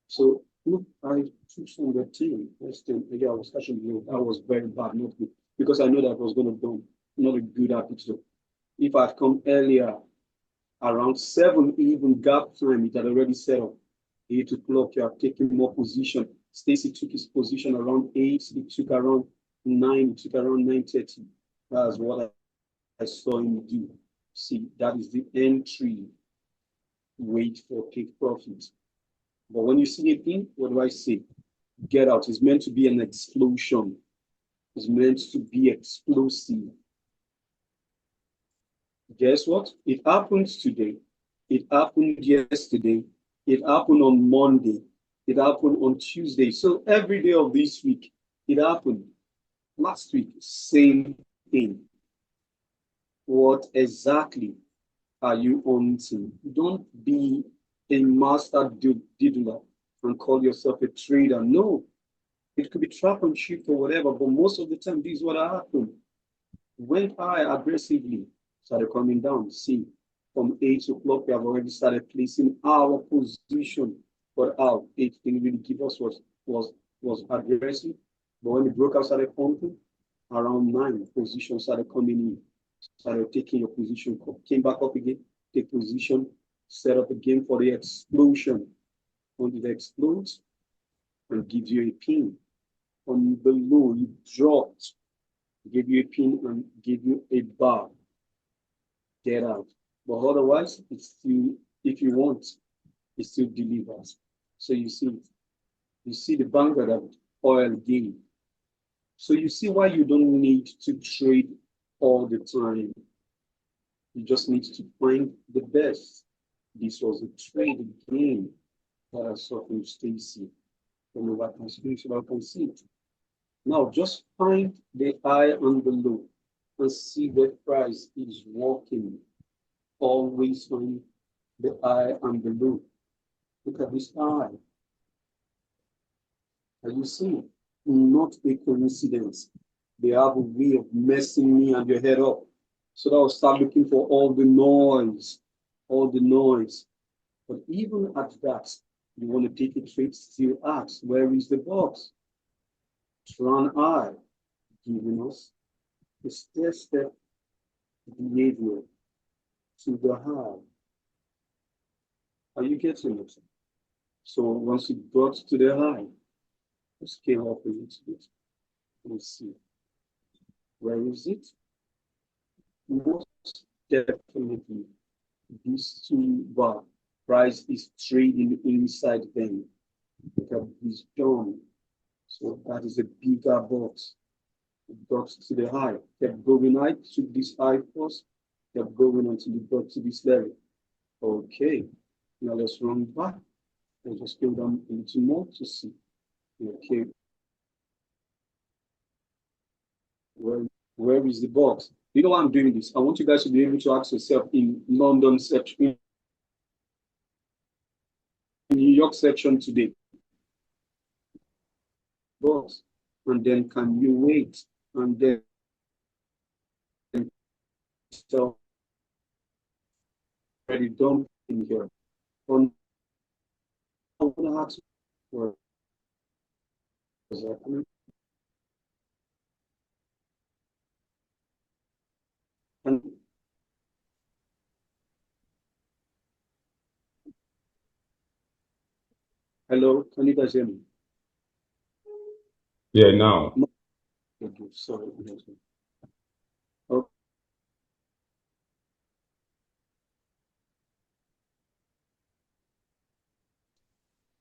So look, I took some the team. Again, I was catching the low. That was very bad, not good. Because I know that was going to be not a good attitude. If I'd come earlier, around 7, even gap time, it had already set up. 8 o'clock, you are taking more position. Stacy took his position around 8. It took around 9. It took around 9:30. That's what I saw him do. See, that is the entry. Wait for take profit. But when you see a thing, what do I say? Get out. It's meant to be an explosion. It's meant to be explosive. Guess what? It happens today. It happened yesterday. It happened on Monday. It happened on Tuesday. So every day of this week, it happened. Last week, same thing. What exactly are you on to? Don't be a master diddler and call yourself a trader. No, it could be trap and shift or whatever, but most of the time, this is what happened. Went high aggressively, started coming down. See, from 8 o'clock, we have already started placing our position, but our 8 didn't really give us was aggressive. But when the broker started pumping, around 9, position started coming in, started taking your position, came back up again, take position, set up again for the explosion. When it explodes and gives you a pin, from below, you dropped, give you a pin and give you a bar. Get out. But otherwise, it's still, if you want, it still delivers. So you see the Vanguard oil gain. So you see why you don't need to trade all the time. You just need to find the best. This was a trade gain that I saw from Stacy. From the right screen, so I can see it. Now just find the high and the low and see the price is working. Always find the high and the low. Look at this high. As you see, not a coincidence. They have a way of messing me and your head up. So that I'll start looking for all the noise. But even at that, you want to take a trade, still ask, where is the box? Tran I giving us the step behavior to the high. Are you getting it? So once it got to the high, scale up a little bit. Let's see. Where is it? Most definitely, these 2 bar price is trading inside them. Look at this done. So that is a bigger box. It got to the high, kept going high, took this high first, kept going until it got to this level. Okay, now let's run back. Let's just go down a little more to see. Okay. Where is the box? You know why I'm doing this? I want you guys to be able to ask yourself in London section, in New York section today. Box. And then can you wait? And then so already done in here. On what is happening? And hello, can you guys hear me? Yeah, now. Okay, sorry. Okay.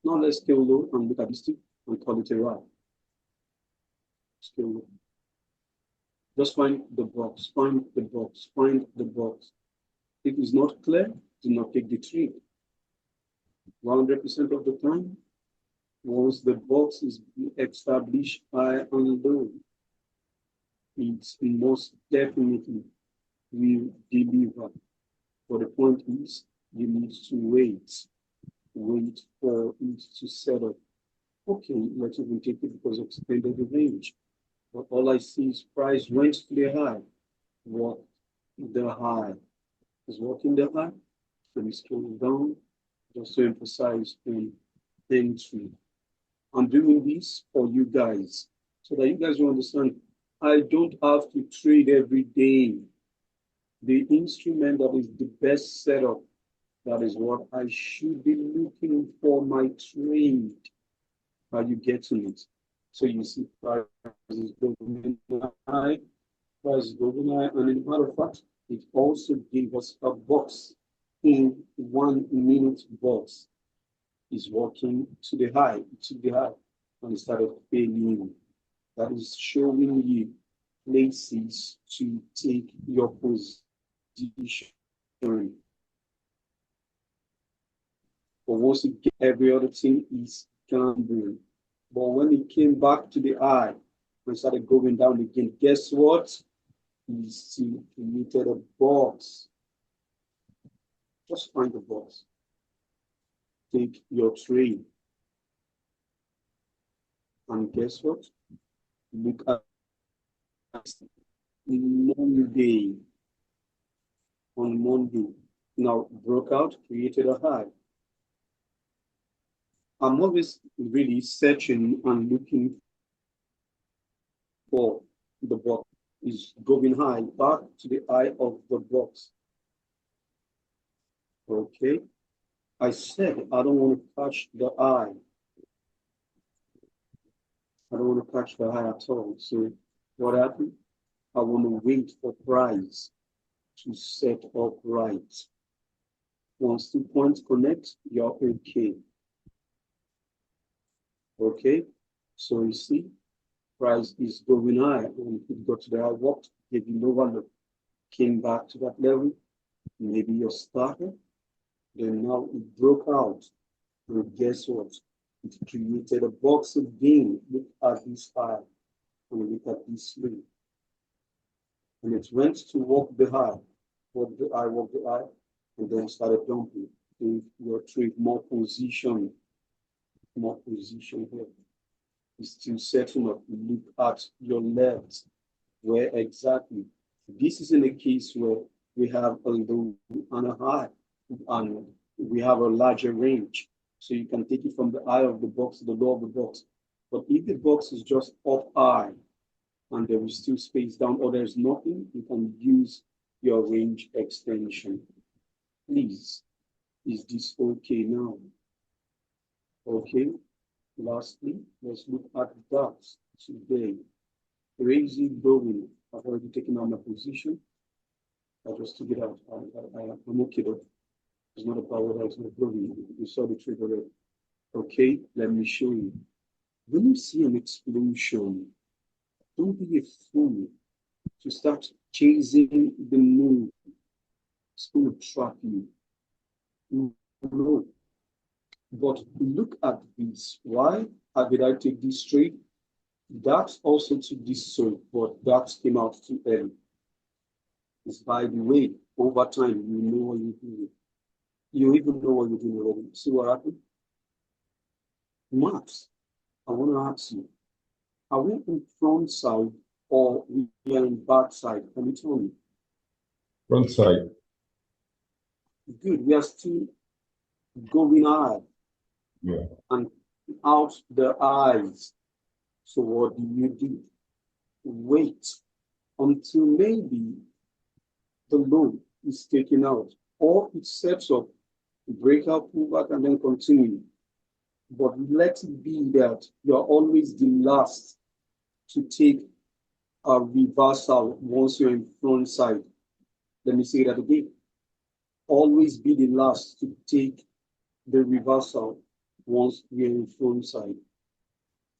Now let's scale low and look at this thing and call it a wrap. Scale low. Just find the box, find the box, find the box. If it's not clear, do not take the trade. 100% of the time, once the box is established high and low, it's most definitely will deliver. But the point is, you need to wait for it to set up. Okay, let's even take it because of extended the range. But all I see is price went to the high. What the high is walking the high. Then it's going down. Just to emphasize on entry. I'm doing this for you guys so that you guys will understand. I don't have to trade every day. The instrument that is the best setup, that is what I should be looking for my trade. Are you getting it? So you see price is going high, price is going high, and in matter of fact, it also gave us a box in 1 minute box. Is walking to the high, and started failing. That is showing you places to take your position. But once you get every other thing is gambling. But when it came back to the eye and started going down again, guess what? He still created a box. Just find the box. Take your trade. And guess what? Look at Monday. On Monday. Now broke out, created a high. I'm always really searching and looking for the box. Is going high back to the eye of the box. Okay. I said I don't want to touch the eye. I don't want to touch the eye at all. So what happened? I want to wait for price to set up right. Once 2 points connect, you're okay. Okay, so you see, price is going high, and it got to the high, walked, gave you lower look, came back to that level, maybe you're started, then now it broke out, and guess what? It created a box again. Look at this high, and look at this low. And it went to walk the high, walk the high, and then started dumping. If your trade more position here. It's still setting up. Look at your left, where exactly. This is in a case where we have a low and a high, and we have a larger range. So you can take it from the eye of the box to the low of the box. But if the box is just up high and there is still space down or there's nothing, you can use your range extension. Please, is this okay now? Okay. Lastly, let's look at that today. Crazy going. I've already taken out my position. I just took it out. I'm okay though. It's not about whether it's not going. You saw the trigger already. Okay, let me show you. When you see an explosion, don't be a fool to start chasing the moon. It's going to trap you. No. But look at this. Why did I take this trade? That also took this trade, but that came out too early. It's by the way, over time, you know what you're doing. You even know what you're doing already. See what happened? Max, I want to ask you, are we in front side or we are in back side? Can you tell me? Front side. Good. We are still going high. Yeah. And out the eyes. So what do? Wait until maybe the low is taken out, or it sets up, breakout, pullback, and then continue. But let it be that you're always the last to take a reversal once you're in front side. Let me say that again. Always be the last to take the reversal once you're in front side.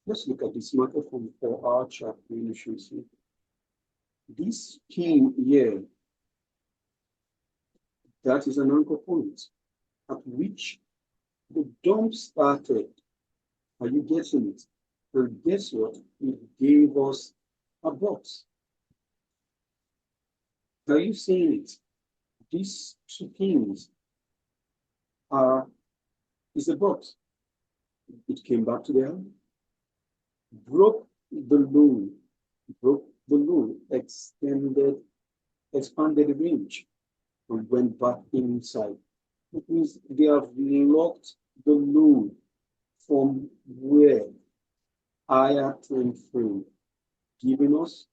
Let's look at this market from 4-hour chart. Really shows you. This pin here, that is an anchor point at which the dump started. Are you getting it? And guess what? It gave us a box. Are you seeing it? These two pins is a box. It came back to the hand, broke the loop, expanded the range, and went back inside. It means they have locked the loop from where higher time frame, giving us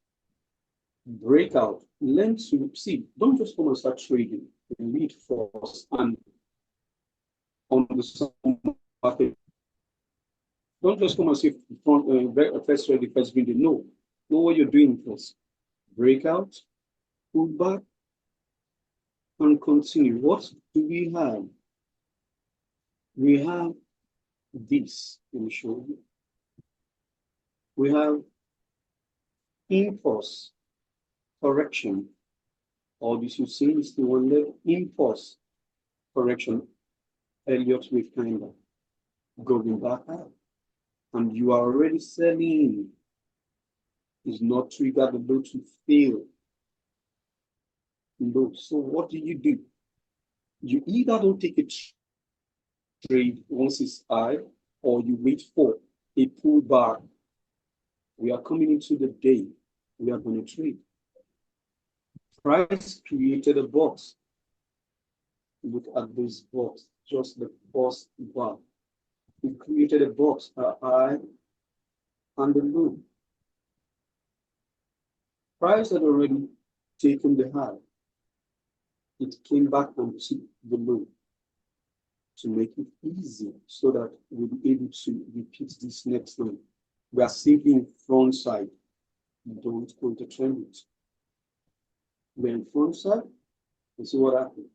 breakout. Learn to see, don't just come and start trading. Read first and on the market. Don't just come and say first trade, first video. No, know what you're doing first. Breakout, pull back, and continue. What do we have? We have this. Let me show you. We have impulse correction. All this you see is the one level impulse correction. Elliott wave kind of going back out. And you are already selling. Is not triggered the low to fail. Low. So what do? You either don't take a trade once it's high, or you wait for a pullback. We are coming into the day. We are going to trade. Price created a box. Look at this box, just the first bar. It created a box, a high and the low. Price had already taken the high. It came back onto the low to make it easy so that we'll be able to repeat this next time. We are simply in front side. Don't go to trend it. We're in front side and see what happens.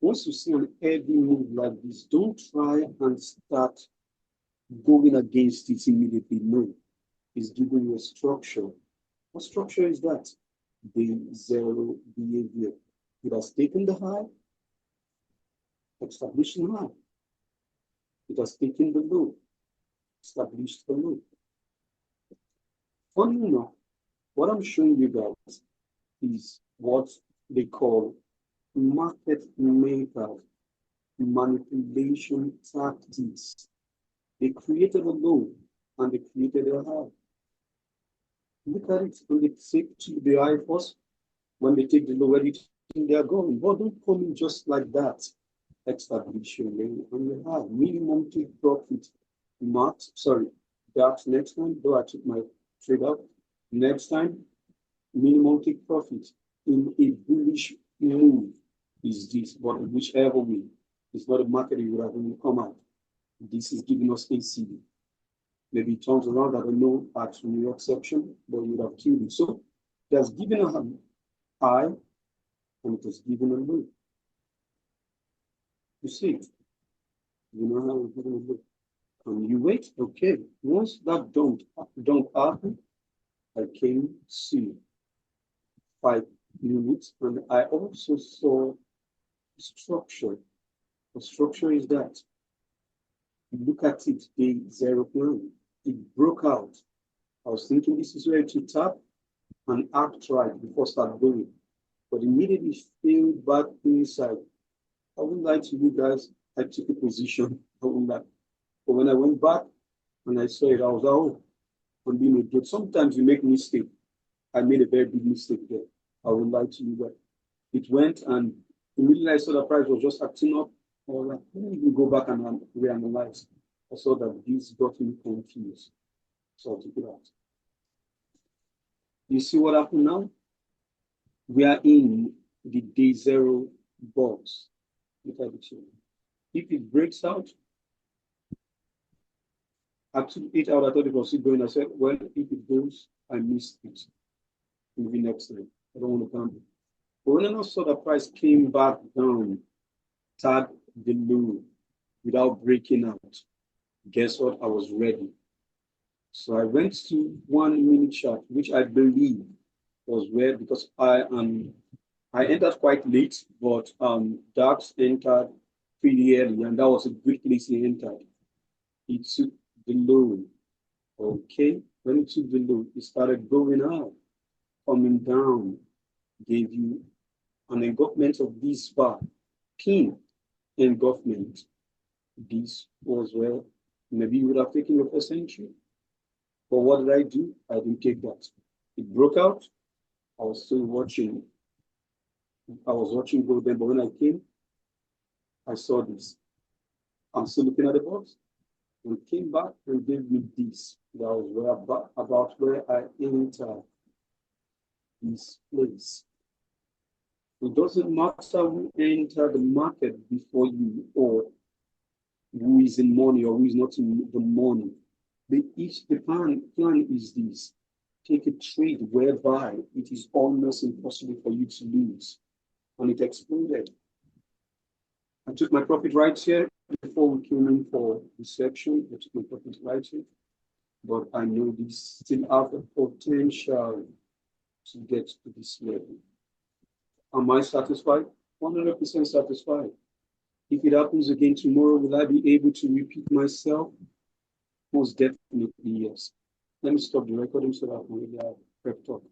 Once you see an heavy move like this, don't try and start going against it immediately. No, it's giving you a structure. What structure is that? The zero behavior. It has taken the high, established the high. It has taken the low, established the low. Funny enough, what I'm showing you guys is what they call market maker manipulation tactics. They created a low and they created a high. Look at it when they take to the high first, when they take the low, where do you think they are going? But don't come in just like that. Establish your lane and you have minimum take profit. That's next time, though I took my trade out. Next time, minimum take profit in a bullish move is this, but whichever way, it's not a market you would have even come out. This is giving us ACD. Maybe it turns around, I don't know, at New York section, but you would have killed it. So it has given a high and it has given a low. You see it. You know how it's given a low. And you wait, okay. Once that don't happen, I came to 5 minutes and I also saw structure. The structure is that look at it, the zero plan. It broke out. I was thinking this is where to tap and act right before start going. But immediately failed back inside. I wouldn't lie to you guys. I took a position. I wouldn't lie. But when I went back and I saw it, I was out. I'm being a good. Sometimes you make mistake. I made a very big mistake there. I wouldn't lie to you guys. It went and immediately I saw the price was just acting up. I was like, let me go back and reanalyze. I saw that this got me confused. So I took it out. You see what happened now? We are in the day zero box. Look at it here. If it breaks out, I took it out. I thought it was still going. I said, well, if it goes, I missed it. Maybe next time. I don't want to gamble. But when I saw the price came back down, tag the low without breaking out, guess what? I was ready. So I went to 1 minute chart, which I believe was where, because I entered quite late, but DAX entered pretty early, and that was a good place he entered. He took the low. Okay, when it took the low, it started going out, coming down, gave you an engulfment of this bar, pin engulfment. This was where maybe you would have taken your first entry. But what did I do? I didn't take that. It broke out. I was still watching. I was watching gold then, but when I came, I saw this. I'm still looking at the box and came back and gave me this. That was where about where I entered this place. It doesn't matter who entered the market before you or who is in money or who is not in the money. The plan is this. Take a trade whereby it is almost impossible for you to lose. And it exploded. I took my profit right here before we came in for reception. I took my profit right here. But I know this still have the potential to get to this level. Am I satisfied? 100% satisfied. If it happens again tomorrow, will I be able to repeat myself? Most definitely, yes. Let me stop the recording so that I can really have prep talk.